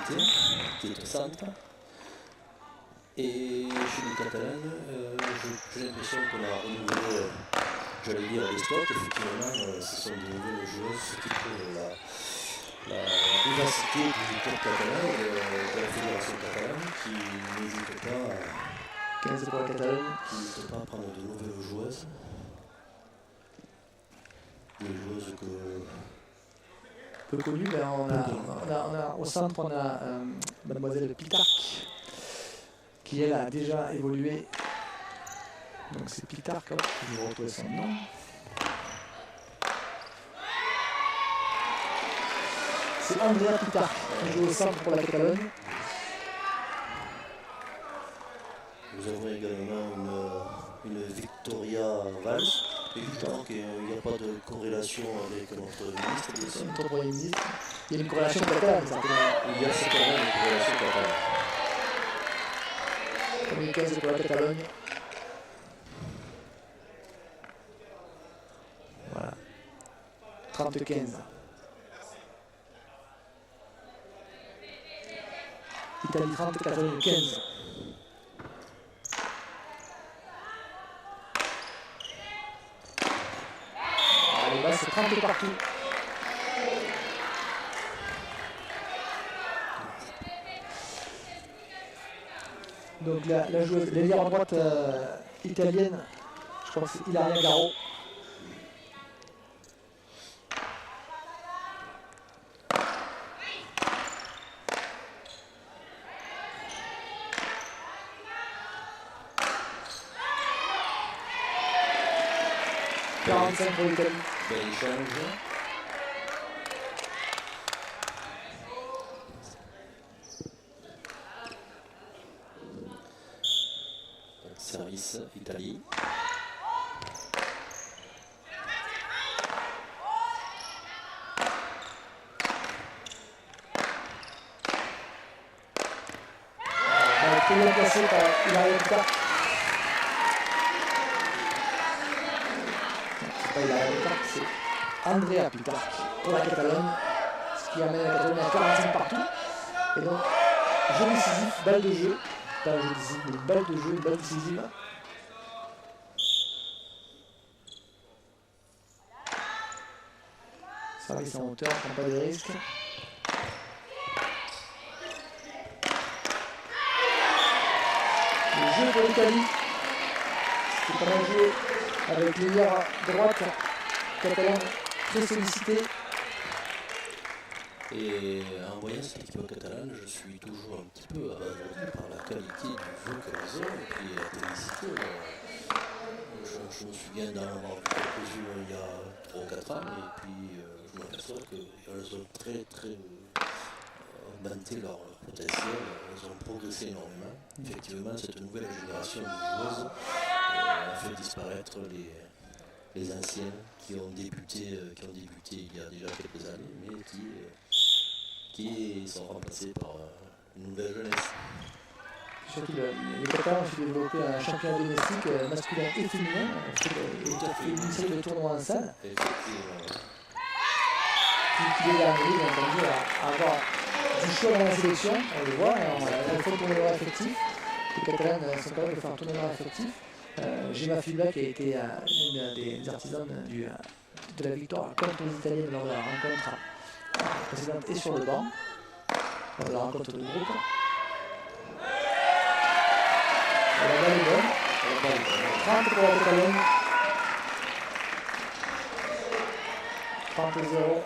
Inter, qui est au centre. Et chez les Catalans, j'ai l'impression qu'on a renouvelé, j'allais dire, les stocks. Effectivement, ce sont des nouvelles joueuses qui trouvent la vivacité du club catalan, de la fédération catalane, qui n'hésite pas, 15 pour la Catalogne. qui n'hésite pas à prendre de nouvelles joueuses. Des joueuses Peu connues, ben au centre on a mademoiselle Pitarque qui elle a déjà évolué. Donc c'est Pitarque, hop, je vais retrouver son nom. C'est Andrea Pitarque qui joue au centre pour la Catalogne. Nous avons également une Victoria Valls. Évidemment qu'il n'y a pas de corrélation avec notre ministre, bien sûr. Notre Premier ministre. Il y a une corrélation catalane, certainement. Il y a certainement une corrélation catalane. Premier 15 pour la Catalogne. Voilà. 30-15. Italie 30, Catalogne 15. Allez, là c'est 30 partout. Donc la joueuse, l'ailière à droite italienne, je crois que c'est Ilaria Garo. Pour l'Italie. Bel échange. Service Italie. Très bien placé par Ilaria Pitarque. C'est pas Ilaria Pitarque, c'est Andrea Pitarque pour la Catalogne. Ce qui amène la Catalogne à 45 partout. Et donc, jeu décisif, balle de jeu. Pas un jeu décisif, mais une balle de jeu, une balle décisive. Service en hauteur, on prend pas de risque. Le jeu pour l'Italie, c'est pas mal joué avec l'ailière droite catalane très sollicitée. Et en voyant cette équipe catalane, je suis toujours un petit peu abasourdi par la qualité du jeu qu'elles ont et puis la technicité. Je me souviens d'en avoir vu quelques-unes il y a 3 ou 4 ans et puis je m'aperçois qu'elles ont très augmenté leur potentiel, elles ont progressé énormément. Effectivement, cette nouvelle génération de joueuses a fait disparaître les anciennes qui ont débuté il y a déjà quelques années, mais qui sont remplacées par une nouvelle jeunesse. Surtout les Catalans ont fait développer un championnat domestique masculin et féminin. Tout à fait une série de tournois en salle. Effectivement. Qui les a amenés, bien entendu, à avoir du choix dans la sélection. On le voit, elles font tourner leur effectif. Les Catalanes sont capables de faire tourner leur effectif. Gemma Fibla, qui a été une des artisanes de la victoire contre les Italiennes lors de la rencontre précédente et sur le banc, lors de la rencontre de groupe. Et la balle est bonne. 30 pour la Catalogne. 30-0.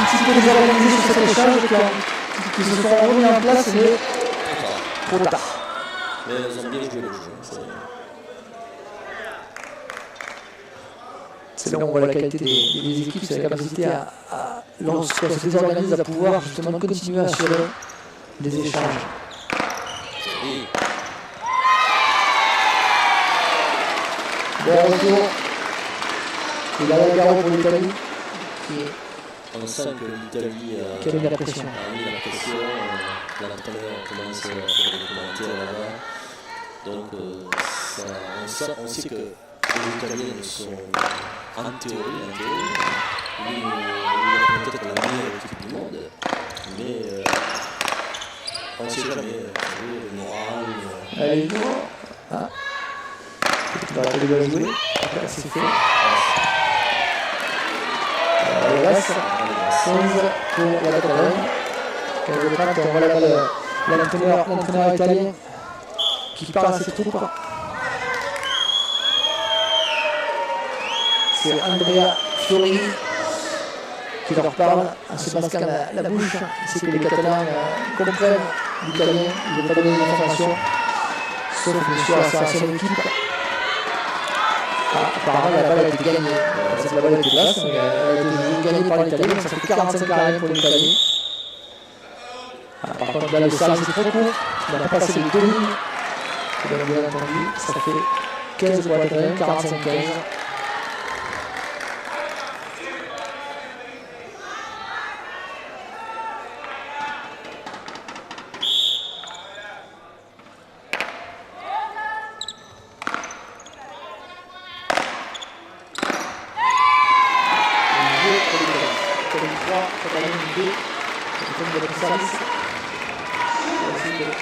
petit peu désorganisés sur cet échange qui se sont remis en place, mais trop tard. Mais elles ont bien joué le jeu. C'est là où on voit la qualité des équipes, c'est la capacité à lorsqu'elles se désorganisent, à pouvoir justement continuer à assurer les échanges. Oui. Bon retour. Il a la garde pour l'Italie. On sent que l'Italie a mis la pression. L'entraîneur commence à faire des commentaires là-bas. Donc on sait que les Italiens sont en théorie, il y a peut-être la meilleure équipe du monde, mais on ne sait jamais, le moral. Allez, ah. Il va aller jouer, c'est fait. Le reste, 16 pour la Catalogne. On voit là-bas l'entraîneur italien qui parle à ses troupes. C'est Andrea Fiorini qui leur parle en se masquant la bouche. C'est que les Catalans comprennent l'italien, ils ne veulent pas donner d'informations, sauf bien sûr à sa seule équipe. Apparemment la balle a été gagnée. La balle a été basse, mais elle a été gagnée par l'Italien, donc ça fait 45 carrés pour l'Italie. Par contre là le service est trop court, il n'a pas passé les 2 lignes. Bien entendu, ça fait 15 pour l'Italien, 45-15.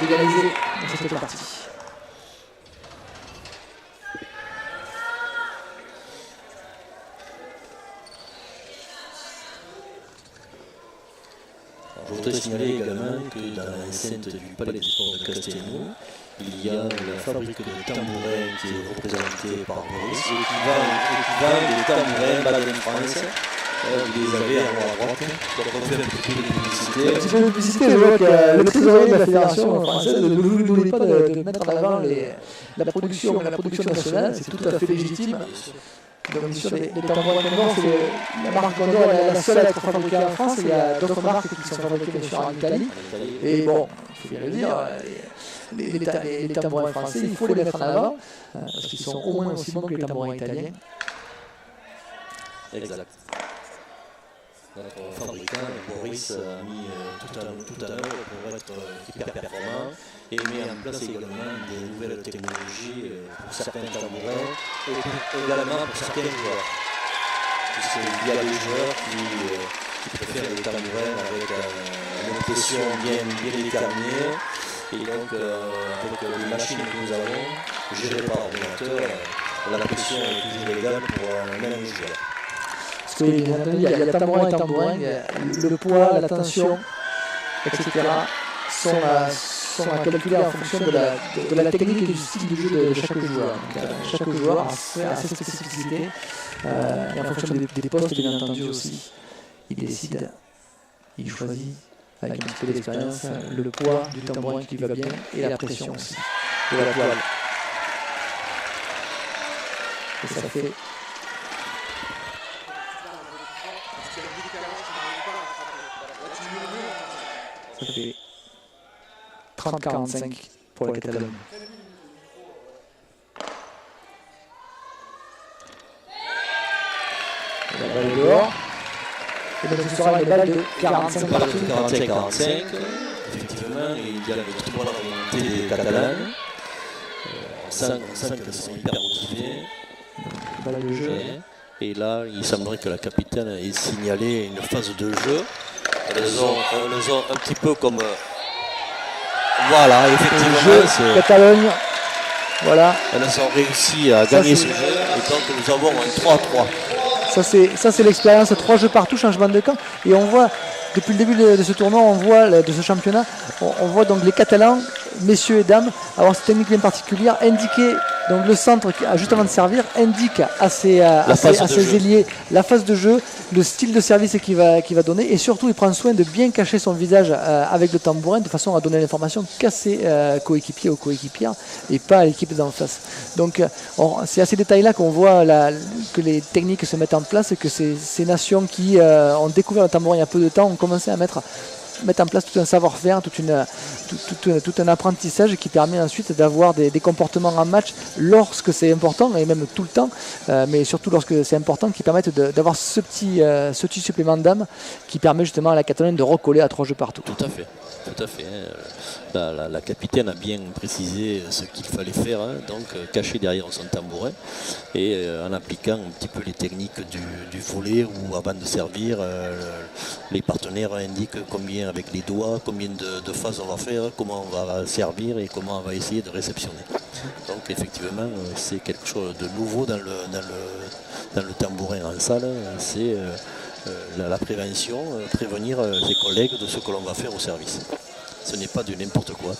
D'égaliser dans cette partie. Je voudrais signaler également que dans l'enceinte du Palais des Sports de Castelnau, il y a la fabrique de tambourins qui est représentée par Boris et qui vend des tambourins Baden France. Vous les avez à droite, donc on fait un petit peu de publicité. Un petit peu de publicité, je vois que le trésorier de la Fédération française n'oublie pas de mettre en avant la production nationale, c'est tout à fait légitime. Donc bien sûr, les tambourins Condor, c'est la marque Condor est la seule à être fabriquée en France, il y a d'autres marques qui sont fabriquées bien sûr en Italie. Et bon, il faut bien le dire, les tambourins français, il faut les mettre en avant, parce qu'ils sont au moins aussi bons que les tambourins italiens. Exact. Notre fabricant, Boris, a mis tout à l'heure pour être hyper performant et met en place également des nouvelles technologies pour certains tambourins et également pour certains joueurs. Il y a des joueurs qui préfèrent les tambourins avec une pression bien déterminée et donc avec les machines que nous avons gérées par ordinateur, la pression est toujours égale pour un même joueur. Parce que bien entendu, il y a tambourin et tambourin, le poids, la tension, etc. sont à calculer en fonction de la technique et du style de jeu de chaque joueur. Donc, chaque joueur a ses spécificités et en fonction des postes, bien entendu aussi, il décide, il choisit avec un petit peu d'expérience le poids du tambourin qui va bien et la pression aussi de la toile. Et ça fait Ça fait 30-45 pour la Catalogne. La balle est dehors. Et donc ce sera une balle de 45 partout. 45-45. Effectivement, il y a une très bonne volonté des Catalans. On sent qu'elles sont hyper motivées. Balle de jeu. Et là, il semblerait que la capitaine ait signalé une phase de jeu. Elles ont un petit peu comme... Voilà, effectivement, c'est... Catalogne, voilà. Elles ont réussi à gagner ce jeu, et donc nous avons un 3-3. Ça c'est l'expérience, 3 jeux partout, changement de camp. Et on voit, depuis le début de ce tournoi, de ce championnat, on voit donc les Catalans, messieurs et dames, avoir cette technique bien particulière, indiquer Donc le centre, juste avant de servir, indique à ses ailiers la phase de jeu, le style de service qu'il va donner, et surtout il prend soin de bien cacher son visage avec le tambourin de façon à donner l'information qu'à ses coéquipiers ou coéquipières et pas à l'équipe d'en face. Donc c'est à ces détails-là qu'on voit que les techniques se mettent en place et que ces nations qui ont découvert le tambourin il y a peu de temps ont commencé à mettre en place tout un savoir-faire, tout un apprentissage qui permet ensuite d'avoir des comportements en match lorsque c'est important, et même tout le temps, mais surtout lorsque c'est important, qui permettent d'avoir ce petit supplément d'âme qui permet justement à la Catalogne de recoller à 3 jeux partout. Tout à fait. La capitaine a bien précisé ce qu'il fallait faire, donc cacher derrière son tambourin et en appliquant un petit peu les techniques du volley ou avant de servir, les partenaires indiquent combien avec les doigts, combien de phases on va faire, comment on va servir et comment on va essayer de réceptionner. Donc effectivement c'est quelque chose de nouveau dans le tambourin en salle, c'est la prévention, prévenir ses collègues de ce que l'on va faire au service. Ce n'est pas du n'importe quoi.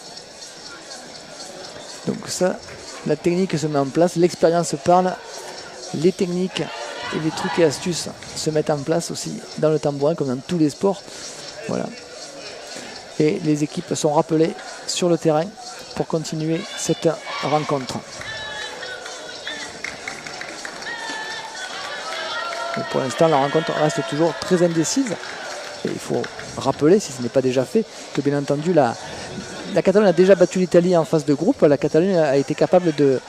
Donc ça, la technique se met en place, l'expérience parle, les techniques et les trucs et astuces se mettent en place aussi dans le tambourin comme dans tous les sports. Voilà. Et les équipes sont rappelées sur le terrain pour continuer cette rencontre. Et pour l'instant, la rencontre reste toujours très indécise. Et il faut rappeler, si ce n'est pas déjà fait, que bien entendu, la Catalogne a déjà battu l'Italie en phase de groupe. La Catalogne a été capable de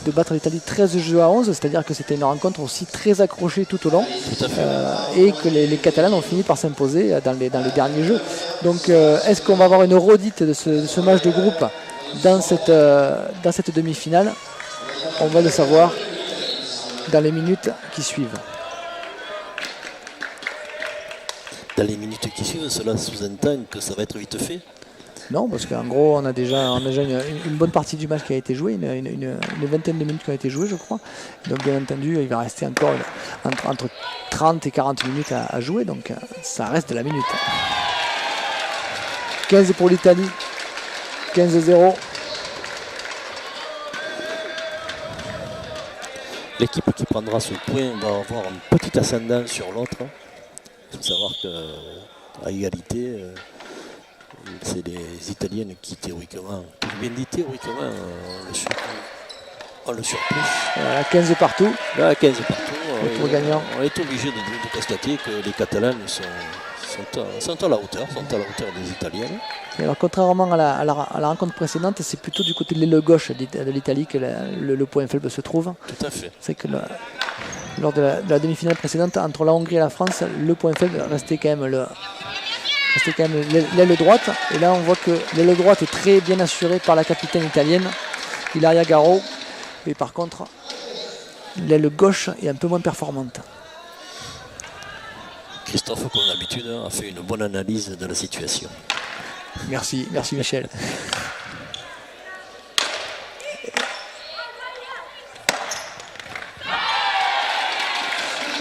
battre l'Italie 13 jeux à 11, c'est-à-dire que c'était une rencontre aussi très accrochée tout au long. Tout à fait. Et que les Catalans ont fini par s'imposer dans les derniers jeux. Donc est-ce qu'on va avoir une redite de ce match de groupe dans cette demi-finale? On va le savoir dans les minutes qui suivent. Dans les minutes qui suivent, cela sous-entend que ça va être vite fait? Non, parce qu'en gros, on a déjà une bonne partie du match qui a été joué, une vingtaine de minutes qui ont été jouées, je crois. Donc, bien entendu, il va rester encore entre 30 et 40 minutes à jouer, donc ça reste de la minute. 15 pour l'Italie, 15-0. L'équipe qui prendra ce point va avoir un petit ascendant sur l'autre. Il faut savoir qu'à égalité, c'est les Italiennes qui théoriquement, bien dit théoriquement, on le surpousse. Voilà, 15 partout. Là, 15 partout. On est obligé de constater que les Catalanes sont à la hauteur, des Italiennes. Et alors, contrairement à la rencontre précédente, c'est plutôt du côté de l'aile gauche de l'Italie que le point faible se trouve. Tout à fait. C'est que lors de la demi-finale précédente, entre la Hongrie et la France, le point faible restait quand même l'aile droite. Et là, on voit que l'aile droite est très bien assurée par la capitaine italienne, Ilaria Garo. Et par contre, l'aile gauche est un peu moins performante. Christophe, comme d'habitude, a fait une bonne analyse de la situation. Merci Michel.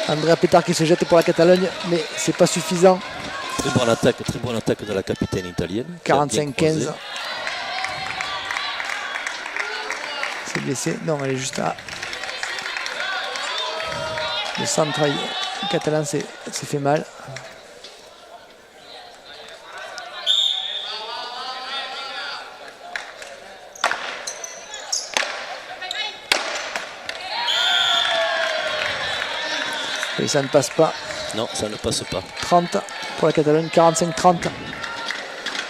Andrea Pétard qui se jette pour la Catalogne, mais c'est pas suffisant. Très bonne attaque de la capitaine italienne. 45-15. C'est blessé. Non, elle est juste là. Le centre catalan s'est fait mal. Et ça ne passe pas. Non, ça ne passe pas. 30 pour la Catalogne, 45-30.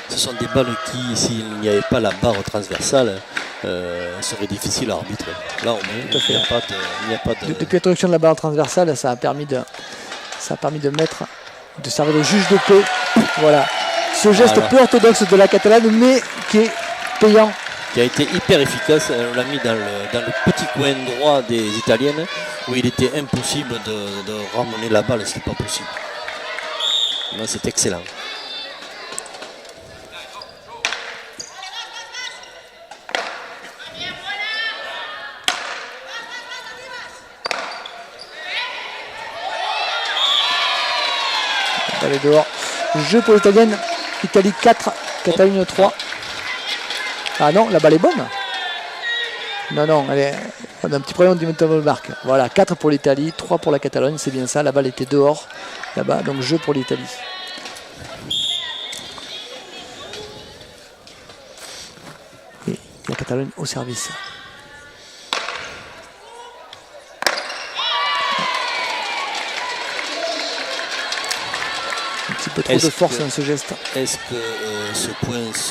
Ce sont des balles qui, s'il n'y avait pas la barre transversale, seraient difficiles à arbitrer. Là, au moins, il n'y a pas de... Depuis l'introduction de la barre transversale, ça a permis de servir de juge de paix. Voilà. Ce geste peu orthodoxe de la Catalogne, mais qui est payant. Qui a été hyper efficace. On l'a mis dans le petit coin droit des Italiennes, où il était impossible de ramener la balle, c'est pas possible. C'est excellent. Allez dehors. Jeu pour l'Italienne. Italie 4, Catalogne 3. Ah non, la balle est bonne. Non, on a un petit problème du mental marque. Voilà, 4 pour l'Italie, 3 pour la Catalogne, c'est bien ça. La balle était dehors là-bas, donc jeu pour l'Italie. Et la Catalogne au service. Un petit peu trop de force dans ce geste. Est-ce que ce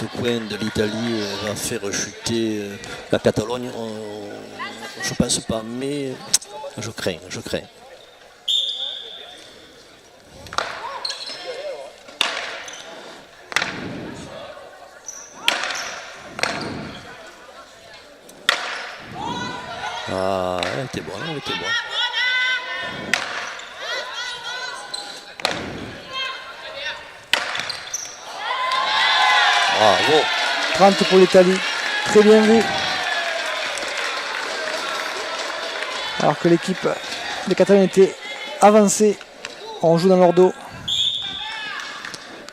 point de l'Italie va faire chuter la Catalogne? Je pense pas, mais je crains. Ah, elle était bonne. Bravo. 30 pour l'Italie, très bien vu. Alors que l'équipe des Catalans était avancée, on joue dans leur dos.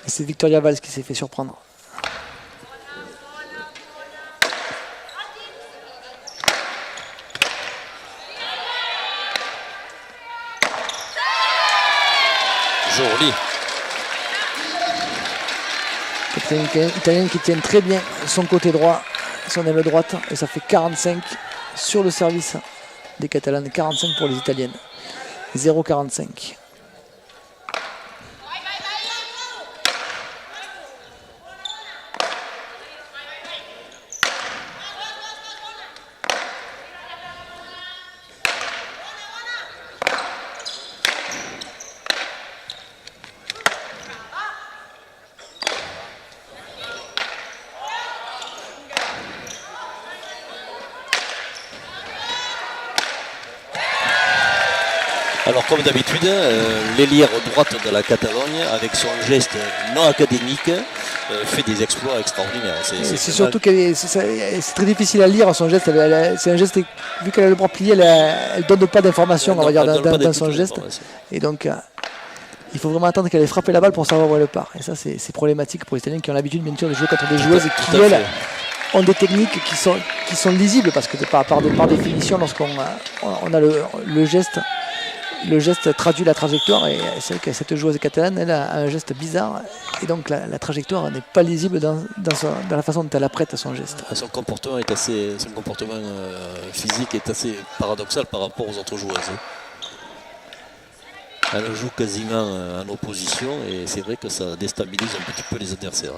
Et c'est Victoria Valls qui s'est fait surprendre. Joli. Italienne qui tient très bien son côté droit, son aile droite, et ça fait 45 sur le service des Catalanes, 45 pour les Italiennes, 0,45. Alors comme d'habitude, l'ailière droite de la Catalogne, avec son geste non académique, fait des exploits extraordinaires. C'est surtout que c'est très difficile à lire son geste. C'est un geste, vu qu'elle a le bras plié, elle ne donne pas d'informations, on va dire, dans son geste. Et donc, il faut vraiment attendre qu'elle ait frappé la balle pour savoir où elle part. Et ça, c'est problématique pour les Italiens qui ont l'habitude, bien sûr, de jouer contre des joueuses qui, elles, ont des techniques qui sont lisibles, parce que par définition, lorsqu'on a le geste... Le geste traduit la trajectoire, et c'est vrai que cette joueuse catalane, elle a un geste bizarre, et donc la trajectoire n'est pas lisible dans la façon dont elle apprête son geste. Son comportement physique est assez paradoxal par rapport aux autres joueuses. Elle joue quasiment en opposition, et c'est vrai que ça déstabilise un petit peu les adversaires.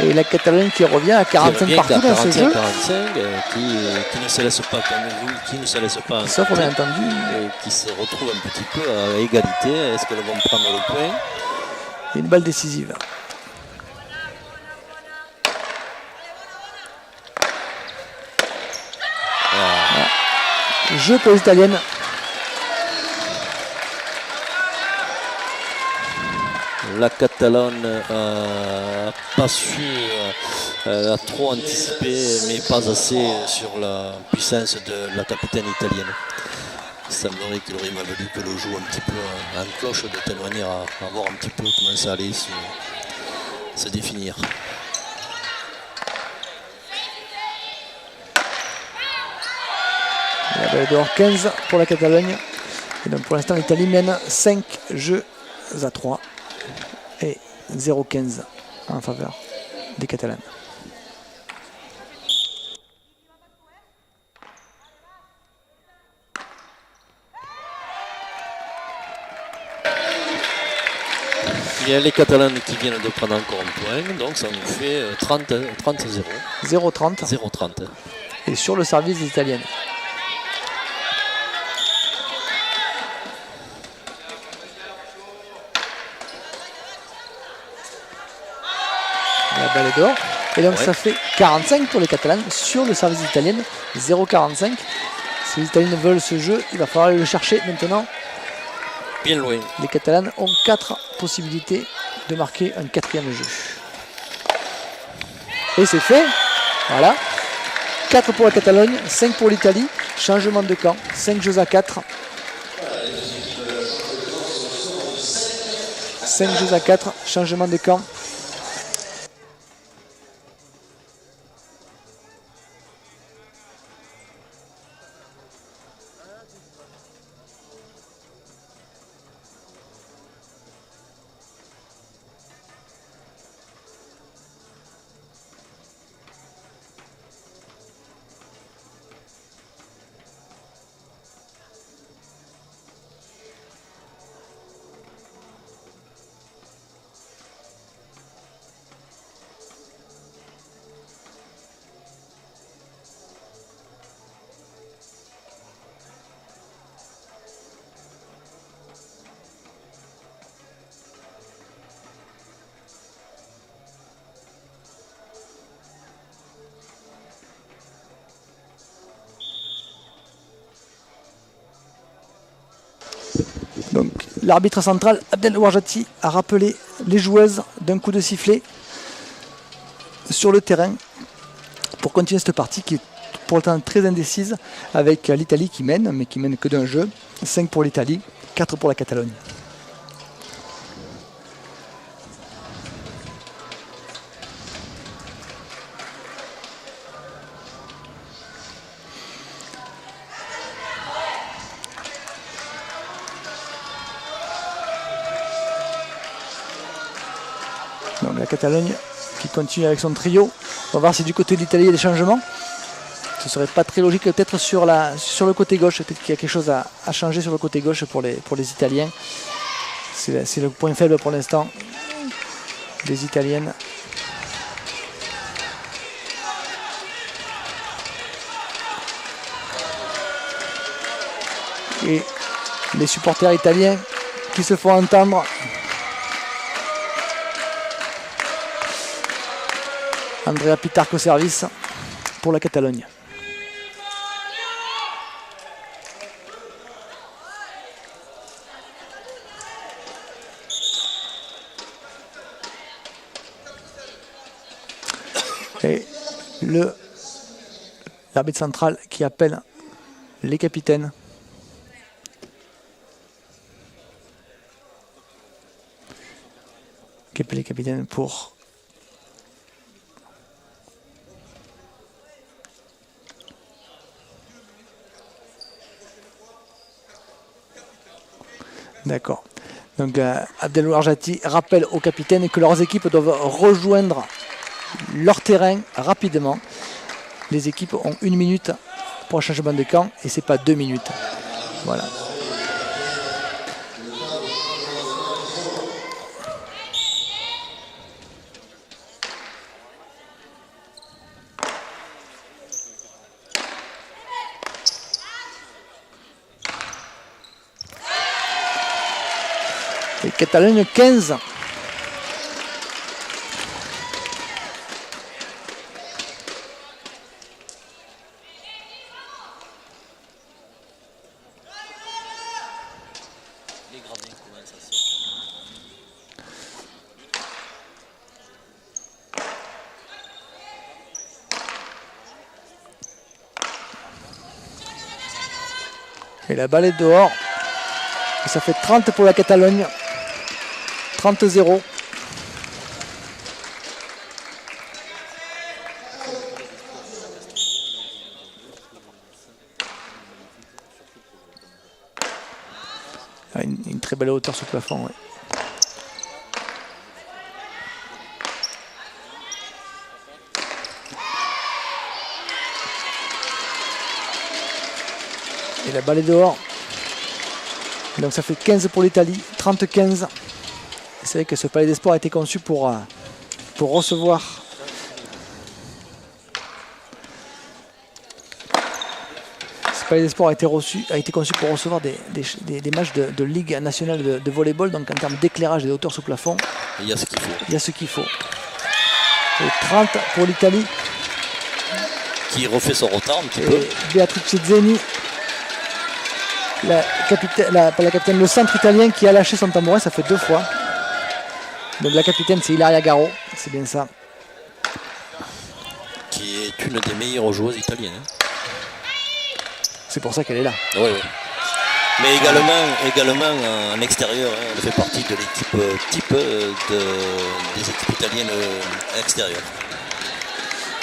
Et la Catalogne qui revient à 45 partout dans ce jeu. 45, qui ne se laisse pas, comme vous, qui ne se laisse pas. Ça qu'on a entendu. Et qui se retrouve un petit peu à égalité. Est-ce qu'elles vont prendre le point? Une balle décisive. Voilà. Jeu pour les Italiennes. La Catalogne n'a pas su a trop anticipé, mais pas assez sur la puissance de la capitaine italienne. Il semblerait qu'il aurait fallu que le joue un petit peu en cloche, de telle manière à voir un petit peu comment ça allait se définir. La balle dehors, 15 pour la Catalogne. Et donc pour l'instant, l'Italie mène 5 jeux à 3 et 0,15 en faveur des Catalanes. Il y a les Catalanes qui viennent de prendre encore un point, donc ça nous fait 30-0. 0,30. 0,30. Et sur le service des Italiennes. La balle est dehors. Et donc ça fait 45 pour les Catalanes sur le service italienne. 0,45. Si les Italiennes veulent ce jeu, il va falloir aller le chercher maintenant. Bien loin. Les Catalanes ont 4 possibilités de marquer un 4e jeu. Et c'est fait. Voilà. 4 pour la Catalogne, 5 pour l'Italie. Changement de camp. 5 jeux à 4. 5 jeux à 4. Changement de camp. Donc l'arbitre central, Abdel Ouarjati, a rappelé les joueuses d'un coup de sifflet sur le terrain pour continuer cette partie qui est pour le temps très indécise, avec l'Italie qui mène, mais qui mène que d'un jeu. 5 pour l'Italie, 4 pour la Catalogne. Donc la Catalogne qui continue avec son trio. On va voir si du côté de l'Italie il y a des changements. Ce serait pas très logique peut-être sur le côté gauche. Peut-être qu'il y a quelque chose à changer sur le côté gauche pour les Italiens. C'est le point faible pour l'instant des Italiennes. Et les supporters italiens qui se font entendre. Andrea Pitarco au service pour la Catalogne. Et l'arbitre central qui appelle les capitaines. Qui appelle les capitaines pour d'accord. Donc Abdel Ouarjati rappelle aux capitaines que leurs équipes doivent rejoindre leur terrain rapidement. Les équipes ont 1 minute pour un changement de camp et c'est pas 2 minutes. Voilà. Et Catalogne 15. Et la balle est dehors. Et ça fait 30 pour la Catalogne. 30-0. Une très belle hauteur sur le plafond. Ouais. Et la balle est dehors. Donc ça fait 15 pour l'Italie, 30-15. C'est vrai que ce palais des sports a été conçu pour recevoir ce palais des sports a été conçu pour recevoir des matchs de Ligue nationale de volleyball. Donc en termes d'éclairage et de hauteur sous plafond, il y a ce qu'il faut. Il y a ce qu'il faut. Et 30 pour l'Italie. Qui refait son retard un petit et peu. Beatrice Zeni, la capitaine, le centre italien qui a lâché son tambourin, ça fait 2 fois. Donc la capitaine c'est Ilaria Garo, c'est bien ça. Qui est une des meilleures joueuses italiennes. C'est pour ça qu'elle est là. Oui, oui. Mais également en extérieur, hein, elle fait partie de l'équipe type des équipes italiennes extérieures.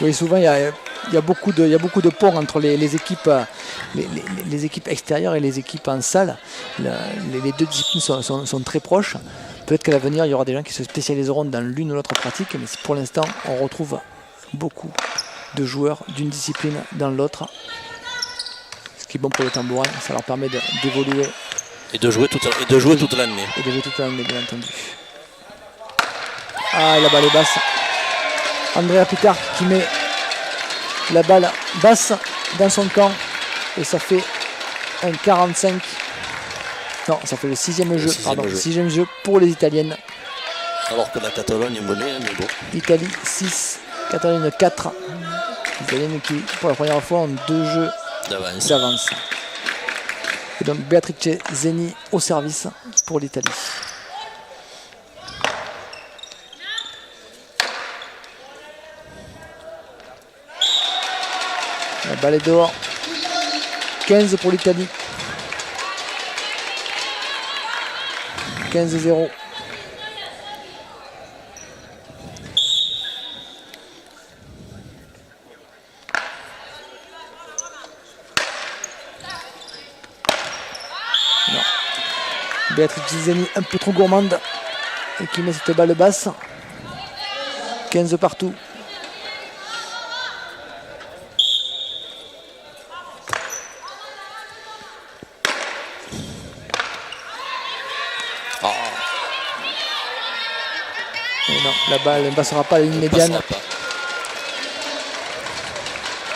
Oui, souvent il y a beaucoup de ponts entre les équipes, les équipes extérieures et les équipes en salle. Les deux disciplines sont très proches. Peut-être qu'à l'avenir, il y aura des gens qui se spécialiseront dans l'une ou l'autre pratique, mais pour l'instant, on retrouve beaucoup de joueurs d'une discipline dans l'autre. Ce qui est bon pour le tambourin, ça leur permet d'évoluer. Et de jouer toute l'année. Et de jouer toute l'année, bien entendu. Ah, et la balle est basse. Andrea Pitarco qui met la balle basse dans son camp. Et ça fait un 45. Non, ça fait le 6e jeu. Pardon, 6e jeu pour les Italiennes. Alors que la Catalogne est menée, mais bon. Italie 6, Catalogne 4. Les Italiennes qui, pour la première fois, ont 2 jeux d'avance. Et donc Beatrice Zeni au service pour l'Italie. La balle est dehors. 15 pour l'Italie. 15-0. Beatrice Zeni un peu trop gourmande et qui met cette balle basse. 15 partout. Oh. Et non, la balle ne passera pas à la ligne médiane.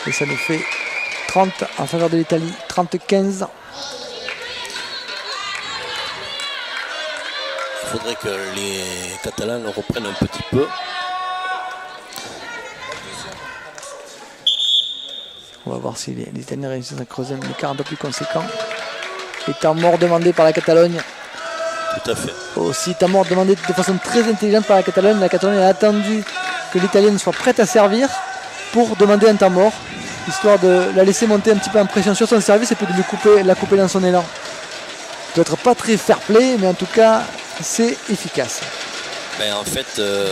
Et ça nous fait 30 en faveur de l'Italie, 30-15. Il faudrait que les Catalans le reprennent un petit peu. On va voir si les Italiens réussissent à creuser un écart un peu plus conséquent. Et temps mort demandé par la Catalogne. Tout à fait. Aussi temps mort demandé de façon très intelligente par la Catalogne. La Catalogne a attendu que l'Italienne soit prête à servir pour demander un temps mort, histoire de la laisser monter un petit peu en pression sur son service et puis de la couper dans son élan. Peut-être pas très fair play, mais en tout cas c'est efficace. Ben, en fait, le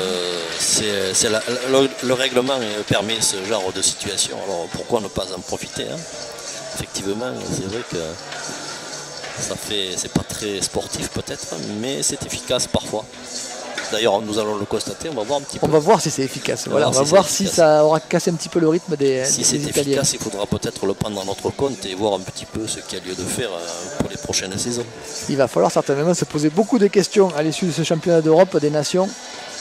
règlement permet ce genre de situation. Alors pourquoi ne pas en profiter, hein? Effectivement, c'est vrai que c'est pas très sportif peut-être, mais c'est efficace parfois. D'ailleurs, nous allons le constater, on va voir un petit peu. On va voir si c'est efficace. Voilà, on va voir si ça aura cassé un petit peu le rythme des Si c'est Italiens. efficace, il faudra peut-être le prendre en notre compte et voir un petit peu ce qu'il y a lieu de faire pour les prochaines saisons. Il va falloir certainement se poser beaucoup de questions à l'issue de ce championnat d'Europe des nations.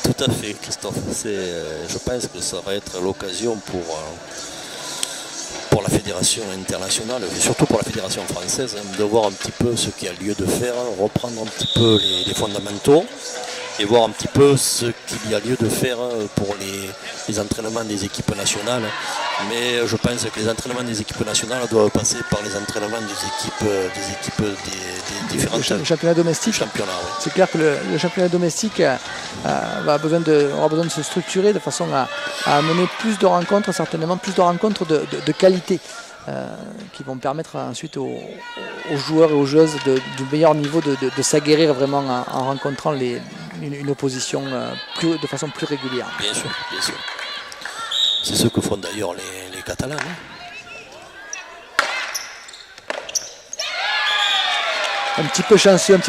Tout à fait, Christophe. Je pense que ça va être l'occasion pour la fédération internationale, et surtout pour la fédération française, de voir un petit peu ce qu'il y a lieu de faire, reprendre un petit peu les fondamentaux et voir un petit peu ce qu'il y a lieu de faire pour les entraînements des équipes nationales. Mais je pense que les entraînements des équipes nationales doivent passer par les entraînements des différentes championnats domestiques. Championnats, oui. C'est clair que le championnat domestique aura besoin de se structurer de façon à amener plus de rencontres, certainement plus de rencontres de qualité. Qui vont permettre ensuite aux joueurs et aux joueuses du meilleur niveau de s'aguerrir vraiment en rencontrant une opposition de façon plus régulière. Bien sûr, bien sûr. C'est ce que font d'ailleurs les Catalans. Hein. Un petit peu chanceux ouais.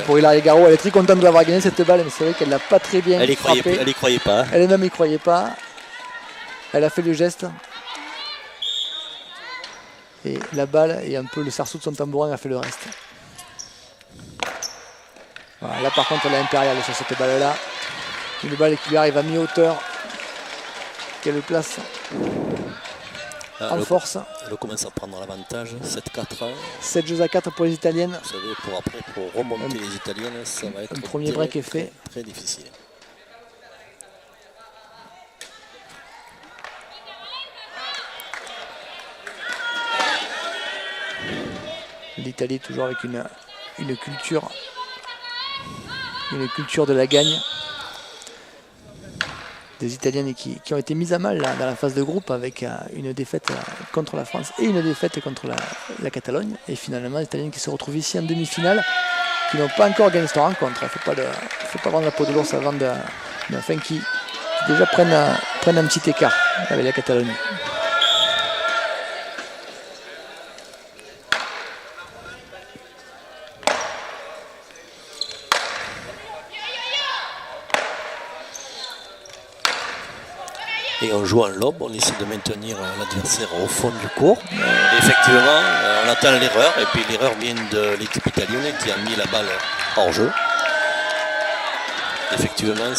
Pour Hilaria Garot. Elle est très contente de l'avoir gagné cette balle, mais c'est vrai qu'elle l'a pas très bien frappée. Elle y croyait pas. Elle-même y croyait pas. Elle a fait le geste. Et la balle et un peu le sarceau de son tambourin a fait le reste. Voilà, là par contre elle est impériale sur cette balle-là. Une balle qui lui arrive à mi-hauteur. Qu'elle place en force. Elle commence à prendre l'avantage. 7-4. 7 jeux à 4 pour les Italiennes. Vous savez, pour remonter les Italiennes, ça va être un premier break est fait. Très difficile. L'Italie toujours avec une culture de la gagne. Des Italiennes qui ont été mises à mal là, dans la phase de groupe avec une défaite contre la France et une défaite contre la Catalogne. Et finalement, les Italiennes qui se retrouvent ici en demi-finale, qui n'ont pas encore gagné cette rencontre. Il ne faut pas prendre la peau de l'ours avant mais enfin qui déjà prennent un petit écart avec la Catalogne. Et on joue en lobe, on essaie de maintenir l'adversaire au fond du court. Et effectivement, on attend l'erreur, et puis l'erreur vient de l'équipe italienne qui a mis la balle hors jeu. Effectivement,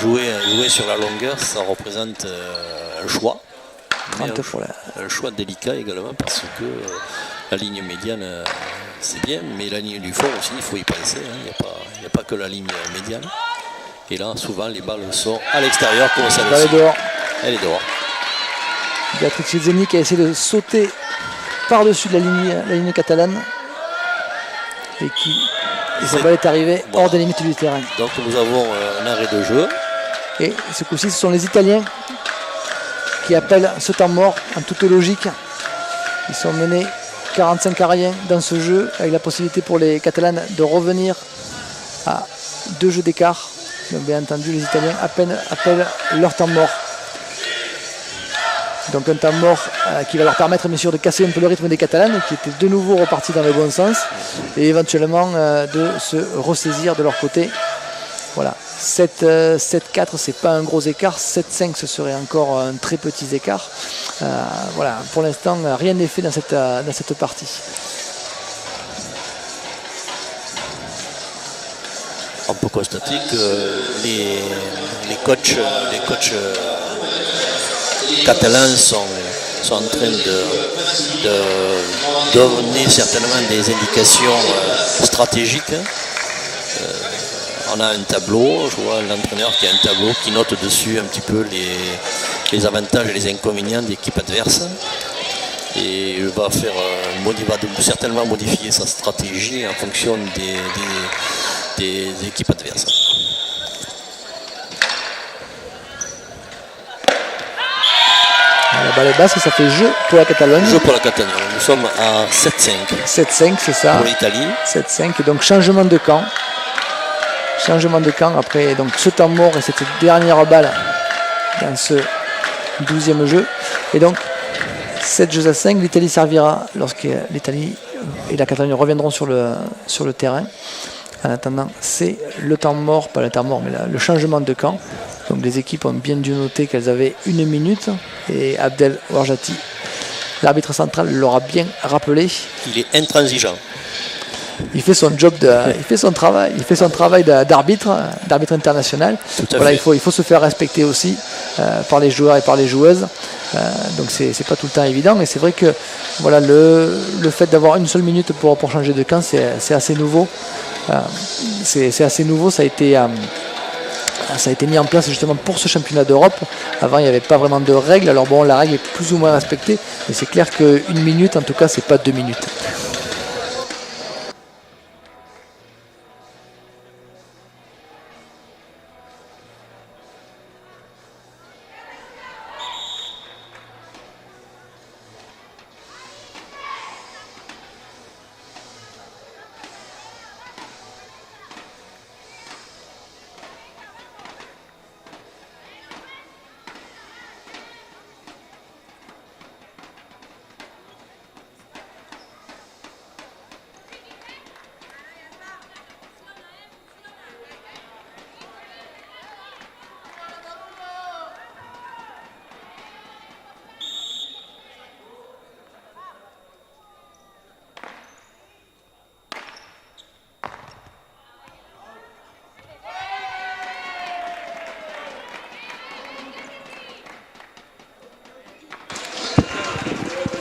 jouer sur la longueur, ça représente un choix. Un choix délicat également, parce que la ligne médiane, c'est bien, mais la ligne du fond aussi, il faut y penser. Hein. Il n'y a pas que la ligne médiane. Et là, souvent, les balles sont à l'extérieur comme ça. Elle est dehors. Beatrice Zeni qui a essayé de sauter par-dessus la ligne catalane. et sa balle est arrivée hors des limites du terrain. Donc nous avons un arrêt de jeu. Et ce coup-ci, ce sont les Italiens qui appellent ce temps mort en toute logique. Ils sont menés 45 à rien dans ce jeu, avec la possibilité pour les Catalans de revenir à 2 jeux d'écart. Donc bien entendu, les Italiens appellent leur temps mort. Donc un temps mort qui va leur permettre bien sûr de casser un peu le rythme des Catalans, qui étaient de nouveau repartis dans le bon sens, et éventuellement de se ressaisir de leur côté. Voilà, 7-4, c'est pas un gros écart, 7-5 ce serait encore un très petit écart. Voilà, pour l'instant rien n'est fait dans cette partie. On peut constater que les coachs catalans sont en train de donner certainement des indications stratégiques. On a un tableau, je vois l'entraîneur qui a un tableau qui note dessus un petit peu les avantages et les inconvénients d'équipe adverse. Et il va certainement modifier sa stratégie en fonction des équipes adverses. La balle est basse et ça fait jeu pour la Catalogne. Jeu pour la Catalogne. Nous sommes à 7-5. 7-5, c'est ça. Pour l'Italie. 7-5 et donc changement de camp. Changement de camp après donc ce temps mort et cette dernière balle dans ce 12e jeu. Et donc 7 jeux à 5, l'Italie servira lorsque l'Italie et la Catalogne reviendront sur le terrain. En attendant, c'est le temps mort, pas le temps mort, mais le changement de camp. Donc les équipes ont bien dû noter qu'elles avaient 1 minute et Abdel Ouarjati, l'arbitre central, l'aura bien rappelé. Il est intransigeant. Il fait son job, il fait son travail d'arbitre international. Voilà, il faut se faire respecter aussi par les joueurs et par les joueuses. Donc c'est pas tout le temps évident, mais c'est vrai que voilà le fait d'avoir une seule minute pour changer de camp, c'est assez nouveau. C'est assez nouveau, ça a été mis en place justement pour ce championnat d'Europe. Avant, il n'y avait pas vraiment de règles. Alors bon, la règle est plus ou moins respectée, mais c'est clair qu'une minute, en tout cas, c'est pas 2 minutes.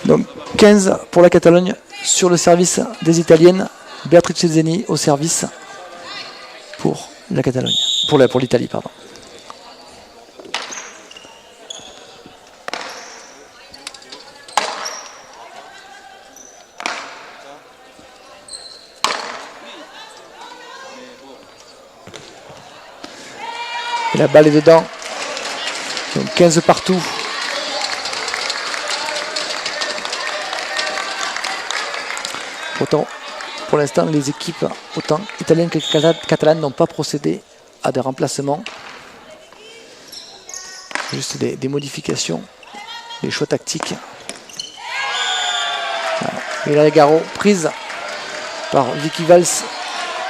Donc 15 pour la Catalogne sur le service des Italiennes. Beatrice Zeni au service pour la Catalogne, pour l'Italie, pardon. Et la balle est dedans. Donc 15 partout. Autant, pour l'instant, les équipes, autant italiennes que catalanes, n'ont pas procédé à des remplacements. Juste des modifications, des choix tactiques. Et là, Garo, prise par Vicky Valls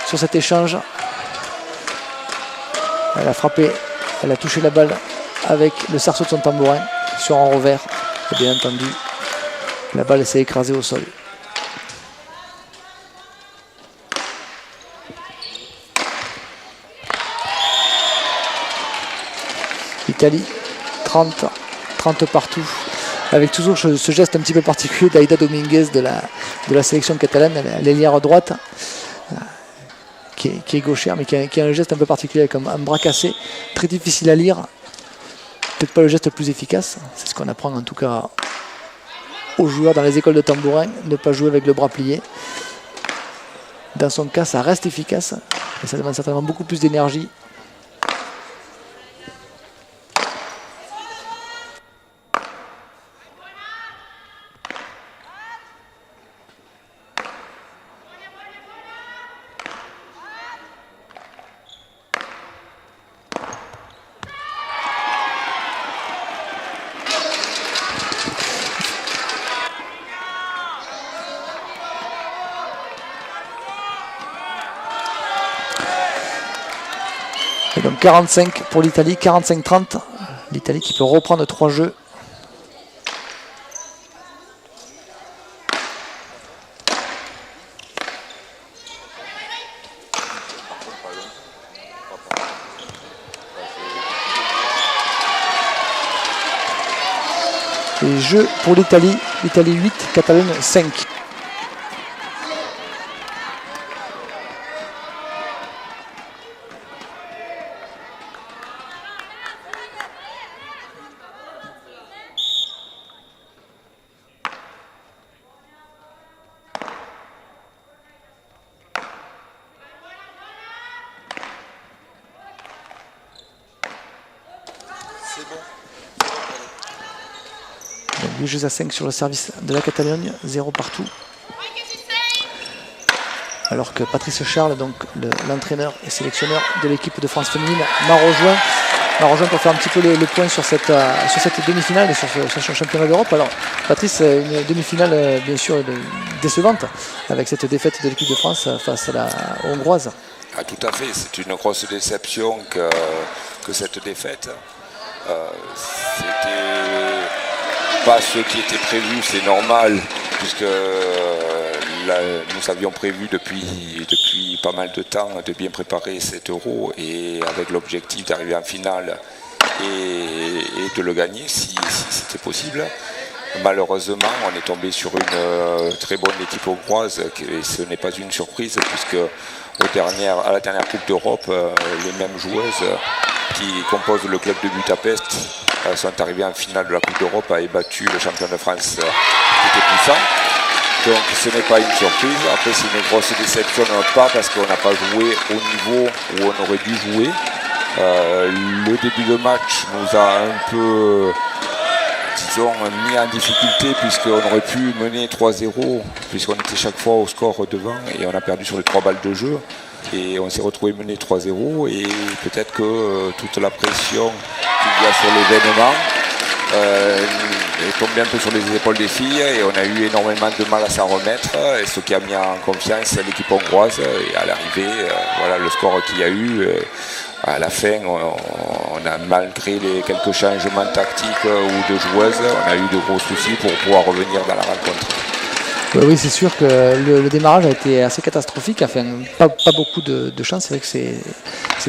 sur cet échange. Elle a frappé, elle a touché la balle avec le cerceau de son tambourin sur un revers. Et bien entendu, la balle s'est écrasée au sol. Italie, 30 partout, avec toujours ce geste un petit peu particulier d'Aida Dominguez de la sélection catalane, l'ailière droite, qui est gauchère, mais qui a un geste un peu particulier avec un bras cassé, très difficile à lire, peut-être pas le geste le plus efficace, c'est ce qu'on apprend en tout cas aux joueurs dans les écoles de tambourin, ne pas jouer avec le bras plié. dans son cas, ça reste efficace. Et ça demande certainement beaucoup plus d'énergie. Et donc 45 pour l'Italie, 45-30. L'Italie qui peut reprendre 3 jeux. Et jeu pour l'Italie, l'Italie 8, Catalogne 5. Donc 8 jeux à 5 sur le service de la Catalogne, 0 partout. Alors que Patrice Charles, donc l'entraîneur et sélectionneur de l'équipe de France féminine, m'a rejoint pour faire un petit peu les points sur cette demi-finale et sur ce championnat d'Europe. Alors Patrice, une demi-finale bien sûr décevante avec cette défaite de l'équipe de France face à la hongroise. Ah, tout à fait, c'est une grosse déception que cette défaite. C'était pas ce qui était prévu, c'est normal, puisque nous avions prévu depuis pas mal de temps de bien préparer cet Euro et avec l'objectif d'arriver en finale et de le gagner si c'était possible. Malheureusement, on est tombé sur une très bonne équipe hongroise et ce n'est pas une surprise puisque à la dernière Coupe d'Europe, les mêmes joueuses qui composent le club de Budapest sont arrivées en finale de la Coupe d'Europe et battu le champion de France qui était puissant. Donc ce n'est pas une surprise. Après c'est une grosse déception de notre part parce qu'on n'a pas joué au niveau où on aurait dû jouer. Le début de match nous a un peu, disons, mis en difficulté puisqu'on aurait pu mener 3-0 puisqu'on était chaque fois au score devant et on a perdu sur les 3 balles de jeu. Et on s'est retrouvé mené 3-0 et peut-être que toute la pression qu'il y a sur l'événement est tombée un peu sur les épaules des filles et on a eu énormément de mal à s'en remettre, et ce qui a mis en confiance l'équipe hongroise. Et à l'arrivée, voilà le score qu'il y a eu. À la fin, on a, malgré les quelques changements tactiques ou de joueuses, on a eu de gros soucis pour pouvoir revenir dans la rencontre. Oui, c'est sûr que le démarrage a été assez catastrophique, enfin pas beaucoup de chance. C'est vrai que ces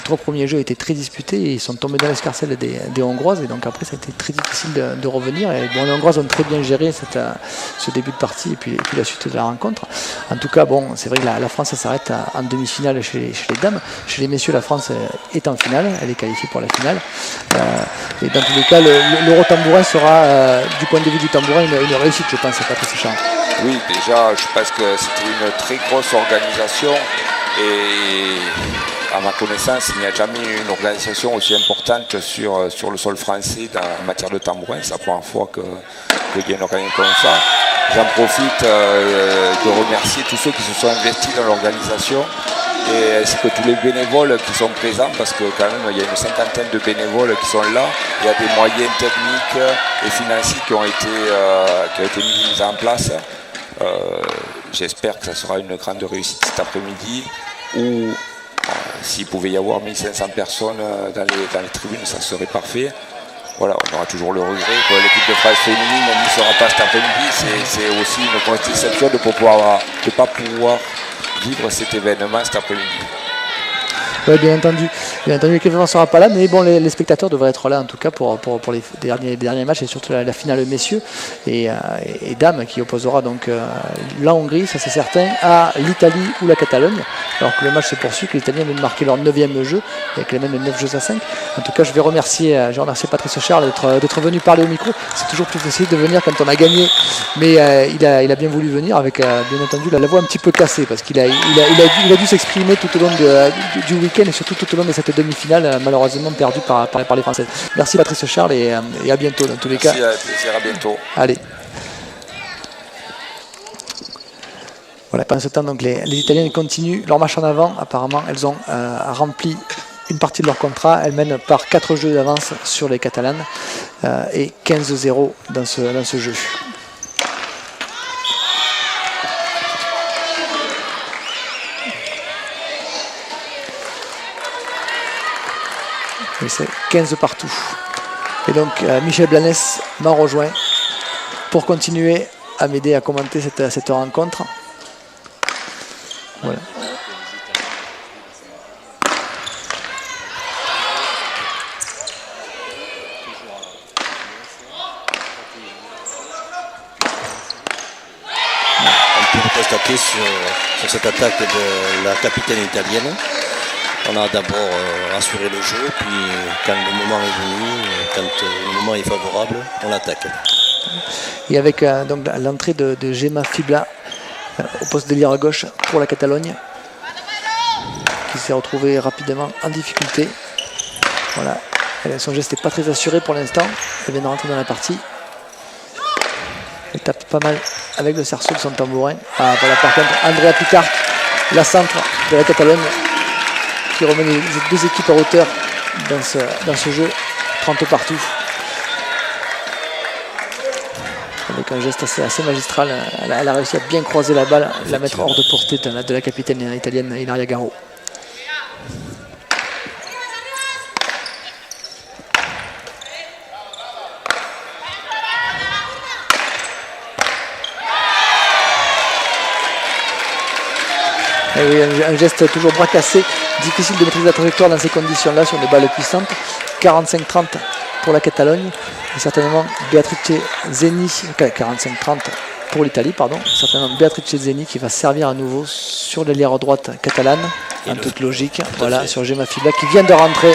3 premiers jeux étaient très disputés et ils sont tombés dans l'escarcelle des Hongroises et donc après ça a été très difficile de revenir. Et bon, les Hongroises ont très bien géré ce début de partie et puis la suite de la rencontre. En tout cas, bon, c'est vrai que la France s'arrête en demi-finale chez les dames. Chez les messieurs, la France est en finale, elle est qualifiée pour la finale. Et dans tous les cas, l'Euro tambourin sera, du point de vue du tambourin, une réussite, je pense, à Patrice Charles. Oui, déjà, je pense que c'était une très grosse organisation et à ma connaissance, il n'y a jamais eu une organisation aussi importante sur le sol français en matière de tambourin. C'est la première fois qu'il y a une organisation comme ça. J'en profite de remercier tous ceux qui se sont investis dans l'organisation et ainsi que tous les bénévoles qui sont présents parce que quand même il y a une 50aine de bénévoles qui sont là. Il y a des moyens techniques et financiers qui ont été mis en place. J'espère que ça sera une grande réussite cet après-midi où s'il pouvait y avoir 1500 personnes dans les tribunes, ça serait parfait. Voilà, on aura toujours le regret que l'équipe de France féminine ne sera pas cet après-midi. C'est aussi une grosse déception de ne pas pouvoir vivre cet événement cet après-midi. Oui, bien entendu, l'équipe de France ne sera pas là, mais bon, les spectateurs devraient être là en tout cas pour les derniers matchs et surtout la finale messieurs et dames qui opposera donc la Hongrie, ça c'est certain, à l'Italie ou la Catalogne. alors que le match se poursuit, que les Italiens viennent de marquer leur 9e jeu, avec les mêmes 9 jeux à 5. En tout cas, je vais remercier Patrice Charles d'être venu parler au micro. C'est toujours plus facile de venir quand on a gagné, mais il a bien voulu venir avec, bien entendu, la voix un petit peu cassée, parce qu'il a dû s'exprimer tout au long du week-end et surtout tout au long de cette demi-finale, malheureusement perdue par les Français. Merci Patrice Charles et à bientôt dans tous les cas. Merci, plaisir, à bientôt. Allez. Voilà, pendant ce temps, donc, les Italiennes continuent leur marche en avant. Apparemment, elles ont rempli une partie de leur contrat. Elles mènent par 4 jeux d'avance sur les Catalanes et 15-0 dans ce jeu. Et c'est 15 partout. Et donc, Michel Blanes m'a rejoint pour continuer à m'aider à commenter cette rencontre. Voilà. On peut constater sur cette attaque de la capitaine italienne. On a d'abord assuré le jeu, puis quand le moment est venu, quand le moment est favorable, on attaque. Et avec donc l'entrée de Gemma Fibla au poste de libre à gauche pour la Catalogne, qui s'est retrouvée rapidement en difficulté. Voilà, son geste n'est pas très assuré pour l'instant. Elle vient de rentrer dans la partie. Elle tape pas mal avec le cerceau de son tambourin. Ah, voilà, par contre, Andrea Picard, la centre de la Catalogne, qui remet les deux équipes à hauteur dans ce jeu. 30 partout. Avec un geste assez magistral, elle a réussi à bien croiser la balle, la mettre hors de portée de la capitaine italienne Ilaria Garo. Et oui, un geste toujours bras cassé, difficile de maîtriser la trajectoire dans ces conditions-là sur des balles puissantes. 45-30 pour la Catalogne, et certainement Beatrice Zeni, 45-30 pour l'Italie, pardon, certainement Beatrice Zeni qui va servir à nouveau sur l'ailière droite catalane, en toute logique, voilà, sur Gemma Fibla qui vient de rentrer,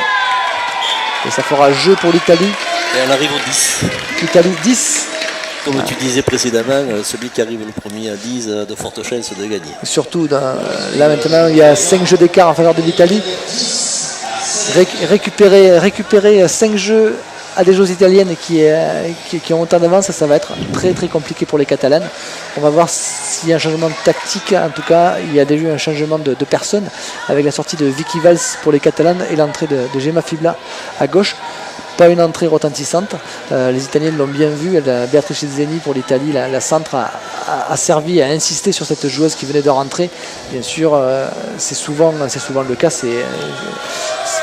et ça fera jeu pour l'Italie. Et on arrive au 10. L'Italie 10. Comme tu disais précédemment, celui qui arrive le premier à 10 a de fortes chances de gagner. Surtout, là maintenant, il y a 5 jeux d'écart en faveur de l'Italie. Récupérer 5 jeux à des joueuses italiennes qui ont autant d'avance, ça va être très très compliqué pour les Catalanes. On va voir s'il y a un changement de tactique. En tout cas, il y a déjà eu un changement de personne avec la sortie de Vicky Valls pour les Catalanes et l'entrée de Gemma Fibla à gauche. Pas une entrée retentissante. Les Italiennes l'ont bien vu. Beatrice Zeni pour l'Italie, la centre a servi à insister sur cette joueuse qui venait de rentrer. Bien sûr, c'est souvent le cas.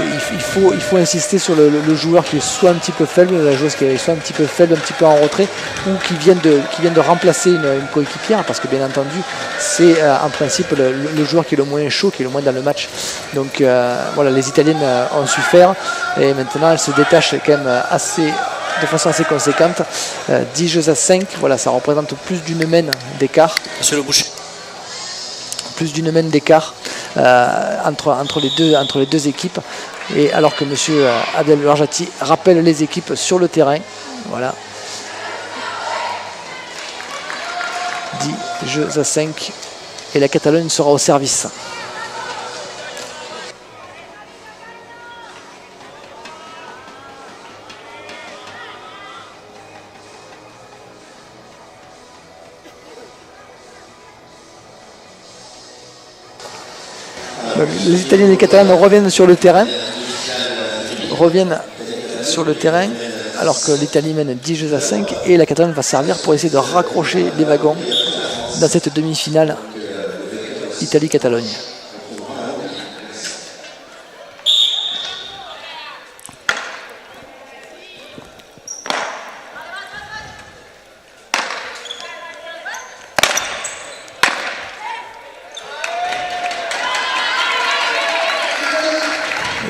Il faut insister sur le joueur qui est soit un petit peu faible, la joueuse qui est soit un petit peu faible, un petit peu en retrait, ou qui vient de remplacer une coéquipière, parce que bien entendu, c'est en principe le joueur qui est le moins chaud, qui est le moins dans le match. Donc voilà, les Italiennes ont su faire, et maintenant elles se détachent quand même de façon assez conséquente. 10 jeux à 5, voilà, ça représente plus d'une main d'écart. Monsieur le Boucher. Plus d'une main d'écart entre les deux équipes, et alors que monsieur Abdel Warjati rappelle les équipes sur le terrain. Voilà, 10 jeux à 5 et la Catalogne sera au service. Les Italiens et les Catalanes reviennent sur le terrain, alors que l'Italie mène 10 jeux à 5 et la Catalogne va servir pour essayer de raccrocher les wagons dans cette demi-finale Italie-Catalogne.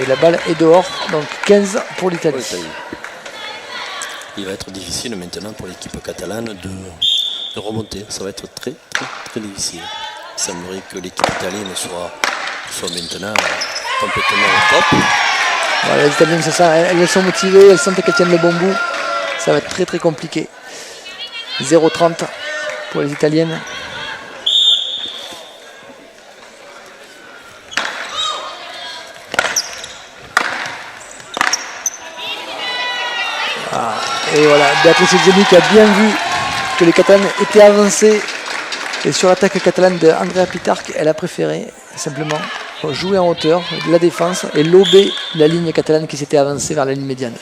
Et la balle est dehors, donc 15 pour l'Italie. Il va être difficile maintenant pour l'équipe catalane de remonter. Ça va être très très très difficile. Il semblerait que l'équipe italienne soit soient maintenant complètement au top. Voilà, les Italiennes, c'est ça, elles sont motivées, elles sentent qu'elles tiennent le bon bout. Ça va être très très compliqué. 0,30 pour les Italiennes. Et voilà, Beatrice Zeni qui a bien vu que les Catalanes étaient avancés. Et sur l'attaque catalane de Andrea Pitarch, elle a préféré simplement jouer en hauteur de la défense et lober la ligne catalane qui s'était avancée vers la ligne médiane.